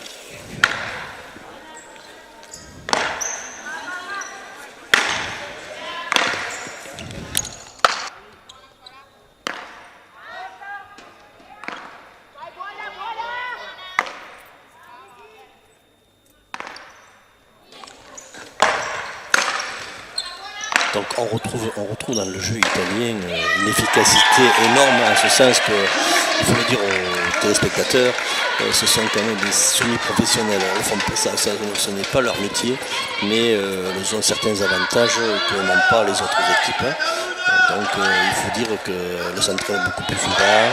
Donc on retrouve dans le jeu italien une efficacité énorme, en ce sens que, il faut le dire aux téléspectateurs, ce sont quand même des semi-professionnels. Ils font pas ça, ce n'est pas leur métier, mais ils ont certains avantages que n'ont pas les autres équipes. Donc il faut dire qu'elles s'entraînent beaucoup plus souvent,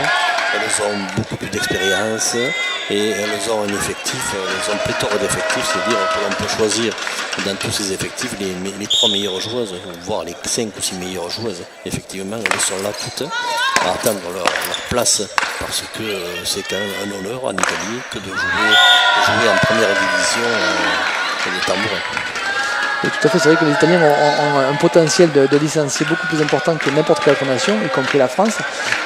elles ont beaucoup plus d'expérience et elles ont un effectif, elles ont pléthore d'effectifs, c'est-à-dire que l'on peut choisir dans tous ces effectifs les 3 meilleures joueuses, voire les 5 ou 6 meilleures joueuses. Effectivement, elles sont là toutes à attendre leur place, parce que c'est quand même un honneur en Italie que de jouer en première division de tambourin. Et tout à fait, c'est vrai que les Italiens ont un potentiel de licenciés beaucoup plus important que n'importe quelle autre nation, y compris la France,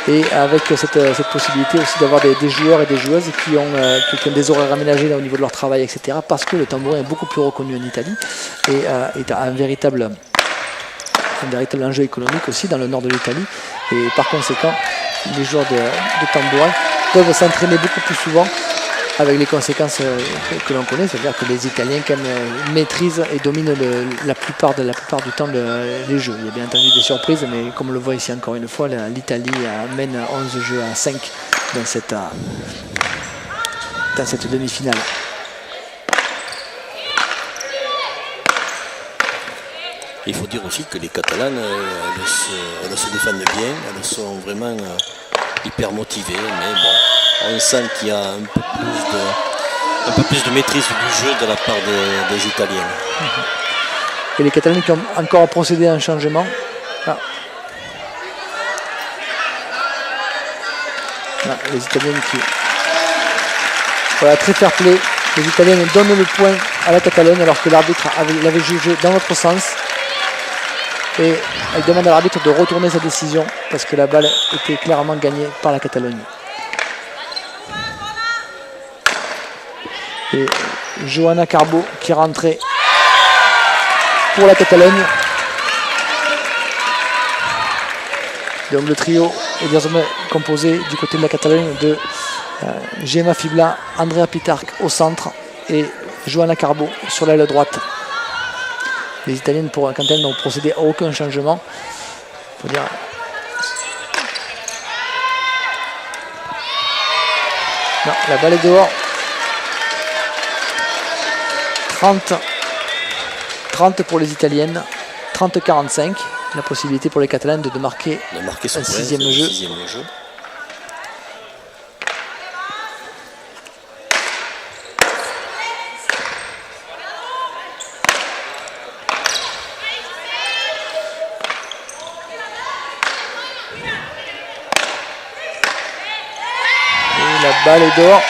et avec cette possibilité aussi d'avoir des joueurs et des joueuses qui ont des horaires aménagés là, au niveau de leur travail, etc., parce que le tambourin est beaucoup plus reconnu en Italie et est un véritable enjeu économique aussi dans le nord de l'Italie. Et par conséquent, les joueurs de tambourin peuvent s'entraîner beaucoup plus souvent, avec les conséquences que l'on connaît, c'est-à-dire que les Italiens quand même maîtrisent et dominent la plupart du temps les jeux. Il y a bien entendu des surprises, mais comme on le voit ici encore une fois, l'Italie mène 11 jeux à 5 dans cette demi-finale. Il faut dire aussi que les Catalanes, elles se défendent bien, elles sont vraiment hyper motivées, mais bon, on sent qu'il y a un peu plus de maîtrise du jeu de la part des Italiennes. Et les Catalans qui ont encore procédé à un changement. Ah. Ah, les Italiennes qui... Voilà, très fair play. Les Italiennes donnent le point à la Catalogne alors que l'arbitre l'avait jugé dans l'autre sens. Et elle demande à l'arbitre de retourner sa décision parce que la balle était clairement gagnée par la Catalogne. Et Johanna Carbo qui rentrait pour la Catalogne. Donc le trio est désormais composé du côté de la Catalogne de Gemma Fibla, Andrea Pitarch au centre et Johanna Carbo sur l'aile droite. Les Italiennes, quant à elles, n'ont procédé à aucun changement. Faut dire... Non, la balle est dehors. 30 pour les Italiennes, 30-45. La possibilité pour les Catalanes de marquer un sixième jeu. La balle est dehors,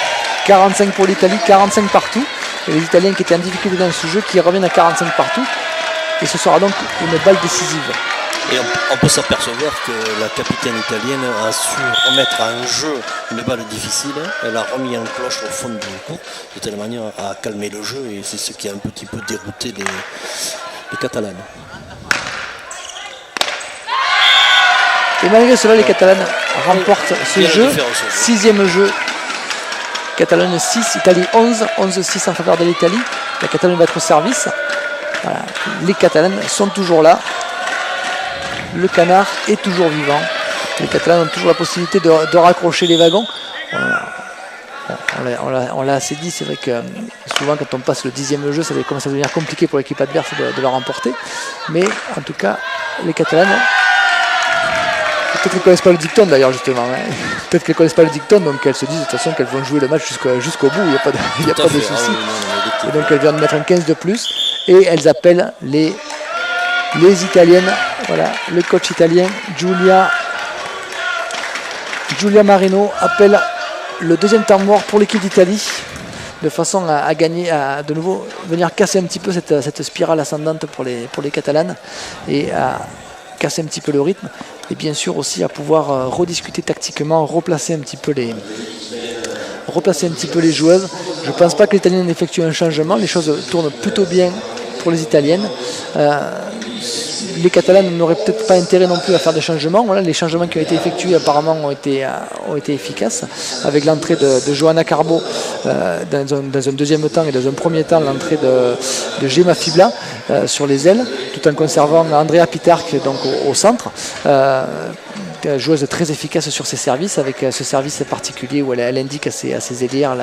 45 pour l'Italie, 45 partout. Et les Italiens qui étaient en difficulté dans ce jeu qui reviennent à 45 partout. Et ce sera donc une balle décisive. Et on peut s'apercevoir que la capitaine italienne a su remettre en jeu une balle difficile. Elle a remis en cloche au fond du coup, de telle manière à calmer le jeu. Et c'est ce qui a un petit peu dérouté les Catalanes. Et malgré cela, les Catalanes remportent ce jeu. Sixième jeu. Catalogne 6, Italie 11, 11-6 en faveur de l'Italie. La Catalogne va être au service. Voilà. Les Catalanes sont toujours là. Le canard est toujours vivant. Les Catalans ont toujours la possibilité de raccrocher les wagons. On l'a assez dit, c'est vrai que souvent quand on passe le 10e jeu, ça commence à devenir compliqué pour l'équipe adverse de le remporter. Mais en tout cas, les Catalanes Peut-être qu'elles ne connaissent pas le dicton d'ailleurs justement. Hein. Peut-être qu'elles ne connaissent pas le dicton, donc elles se disent de toute façon qu'elles vont jouer le match jusqu'au bout, il n'y a pas de, souci. Et donc elles viennent de mettre un 15 de plus et elles appellent les Italiennes. Voilà, le coach italien Giulia Marino appelle le deuxième temps mort pour l'équipe d'Italie, de façon à gagner, à de nouveau venir casser un petit peu cette spirale ascendante pour les Catalanes et à casser un petit peu le rythme, et bien sûr aussi à pouvoir rediscuter tactiquement, replacer un petit peu les joueuses. Je ne pense pas que les Italiennes effectuent un changement, les choses tournent plutôt bien pour les Italiennes. Les Catalanes n'auraient peut-être pas intérêt non plus à faire des changements. Voilà, les changements qui ont été effectués apparemment ont été efficaces, avec l'entrée de Johanna Carbo dans un deuxième temps, et dans un premier temps l'entrée de Gemma Fibla sur les ailes, tout en conservant Andrea Pitarch donc au centre. Joueuse très efficace sur ses services, avec ce service particulier où elle indique à ses ailières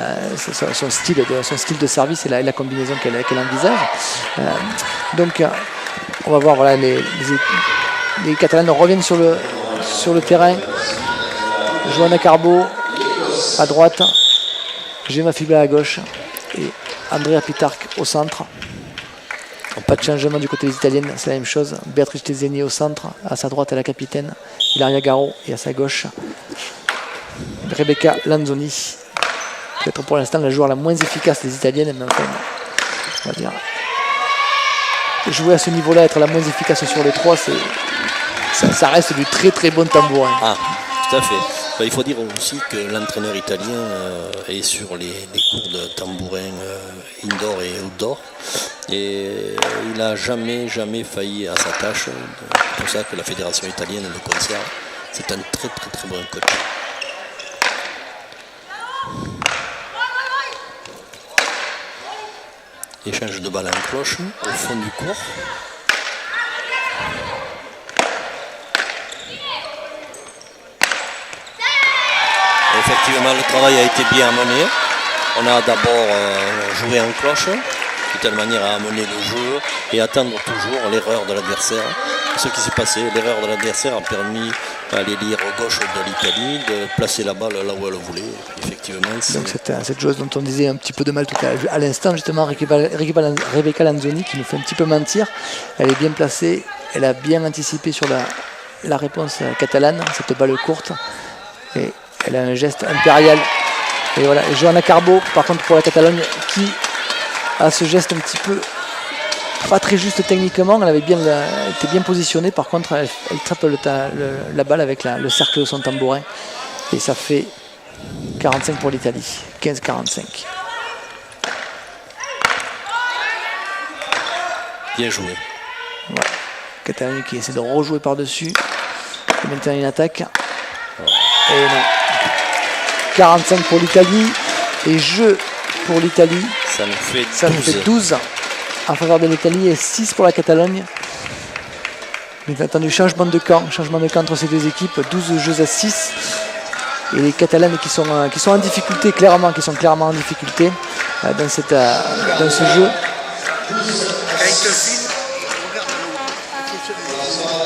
son style de service et la combinaison qu'elle envisage. Donc on va voir, voilà, les Catalanes reviennent sur le terrain. Johanna Carbo à droite, Gemma Fibla à gauche et Andrea Pitarch au centre. Pas de changement du côté des Italiennes, c'est la même chose. Beatrice Tezzini au centre, à sa droite la capitaine Ilaria Garo, et à sa gauche Rebecca Lanzoni. Peut-être pour l'instant la joueur la moins efficace des Italiennes, mais enfin, on va dire, jouer à ce niveau-là, être la moins efficace sur les trois, ça reste du très très bon tambourin. Ah, tout à fait. Il faut dire aussi que l'entraîneur italien est sur les cours de tambourin indoor et outdoor, et il n'a jamais failli à sa tâche. C'est pour ça que la fédération italienne le conserve. C'est un très très très bon coach. Échange de balle en cloche au fond du court. Effectivement, le travail a été bien mené. On a d'abord joué en cloche, de telle manière à amener le jeu et attendre toujours l'erreur de l'adversaire. Ce qui s'est passé, l'erreur de l'adversaire a permis à l'ailière gauche de l'Italie de placer la balle là où elle voulait. Effectivement, donc cette joueuse dont on disait un petit peu de mal tout à l'instant, justement, Rebecca Lanzoni, qui nous fait un petit peu mentir. Elle est bien placée, elle a bien anticipé sur la réponse catalane, cette balle courte. Et elle a un geste impérial. Et voilà, et Johanna Carbo, par contre, pour la Catalogne, qui a ce geste un petit peu pas très juste techniquement. Elle était bien positionnée. Par contre, elle trappe la balle avec le cercle de son tambourin. Et ça fait 45 pour l'Italie. 15-45. Bien joué. Voilà. Catalogne qui essaie de rejouer par-dessus. Et maintenant une attaque. Et non. 45 pour l'Italie et jeu pour l'Italie. Ça nous fait 12 en faveur de l'Italie et 6 pour la Catalogne. Bien entendu, changement de camp entre ces deux équipes, 12 jeux à 6. Et les Catalanes qui sont en difficulté, clairement en difficulté dans ce jeu.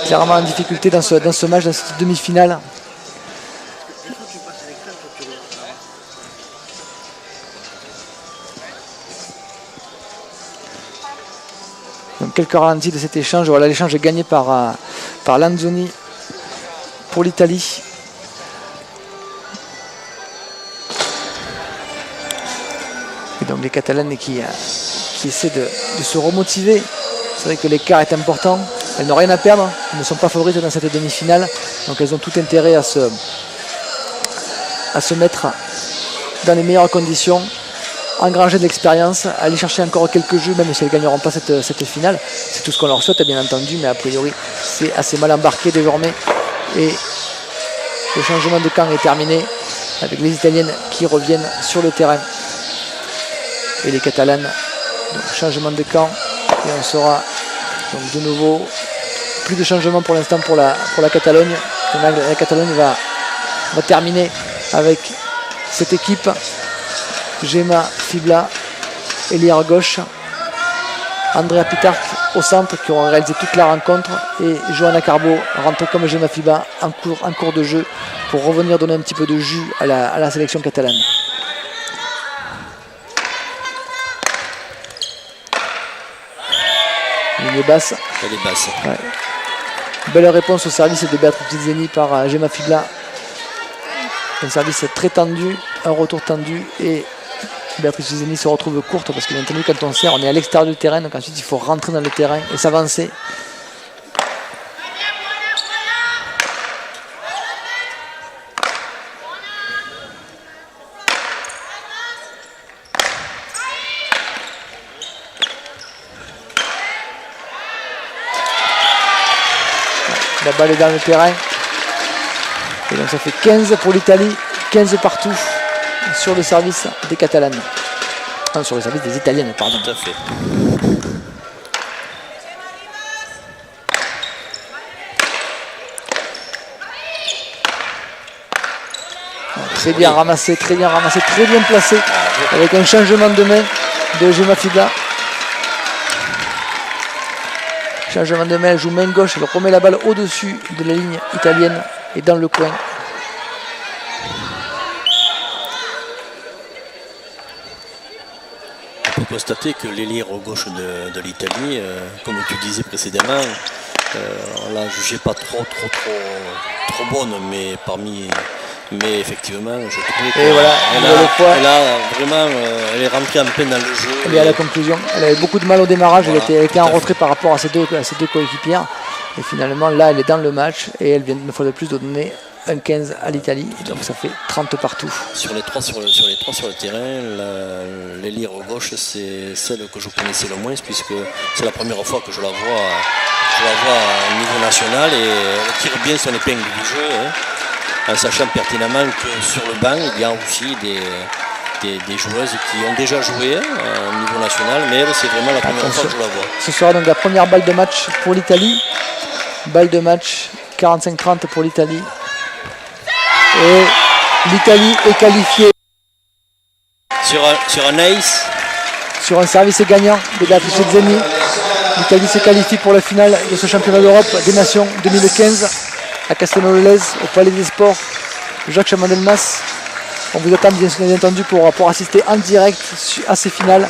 Clairement en difficulté dans ce match, dans cette demi-finale. Donc quelques ralentis de cet échange. Voilà, l'échange est gagné par Lanzoni pour l'Italie. Et donc les Catalanes qui essaient de se remotiver. C'est vrai que l'écart est important. Elles n'ont rien à perdre. Elles ne sont pas favorites dans cette demi-finale. Donc elles ont tout intérêt à se mettre dans les meilleures conditions, engranger de l'expérience, aller chercher encore quelques jeux, même si elles ne gagneront pas cette finale. C'est tout ce qu'on leur souhaite, bien entendu, mais a priori c'est assez mal embarqué désormais. Et le changement de camp est terminé avec les Italiennes qui reviennent sur le terrain. Et les Catalanes, donc changement de camp, et on sera donc de nouveau plus de changement pour l'instant pour la Catalogne. La Catalogne va terminer avec cette équipe. Gemma Fibla, ailière gauche, Andrea Pitarch au centre qui auront réalisé toute la rencontre. Et Johanna Carbo rentre comme Gemma Fiba en cours de jeu pour revenir donner un petit peu de jus à la sélection catalane. Ligne basse. Elle est basse. Ouais. Belle réponse au service de Béatrice Zeni par Gemma Fibla. Un service très tendu, un retour tendu et Béatrice Zeni se retrouve courte parce que bien entendu quand on sert on est à l'extérieur du terrain, donc ensuite il faut rentrer dans le terrain et s'avancer. La balle est dans le terrain. Et donc ça fait 15 pour l'Italie, 15 partout sur le service des Catalanes. Enfin, sur le service des Italiennes, pardon. Tout à fait. Très bien ramassé, très bien placé. Avec un changement de main de Gemma Fibla. Changement de main, elle joue main gauche, elle remet la balle au-dessus de la ligne italienne et dans le coin. On peut constater que l'ailier gauche de l'Italie, comme tu disais précédemment, on l'a jugée pas trop bonne, mais effectivement, je trouvais elle est rentrée en pleine dans le jeu. Elle est à la conclusion. Elle avait beaucoup de mal au démarrage. Voilà, elle était en retrait par rapport à ses deux coéquipières. Et finalement, là, elle est dans le match et elle vient une fois de plus de donner un 15 à l'Italie. Donc ça fait 30 partout. Sur les trois sur le terrain, l'ailier gauche, c'est celle que je connaissais le moins puisque c'est la première fois que je la vois au niveau national et elle tire bien son épingle du jeu. En sachant pertinemment que sur le banc, il y a aussi des joueuses qui ont déjà joué au niveau national, mais elle, c'est vraiment la première fois que je la vois. Ce sera donc la première balle de match pour l'Italie. Balle de match 45-30 pour l'Italie. Et l'Italie est qualifiée. Sur un ace. Sur un service gagnant de Béatrice Zeni. L'Italie se qualifie pour la finale de ce championnat d'Europe des Nations 2015. À Castelnau-le-Lez, au Palais des Sports, Jacques Chamandelmas. On vous attend bien entendu pour assister en direct à ces finales.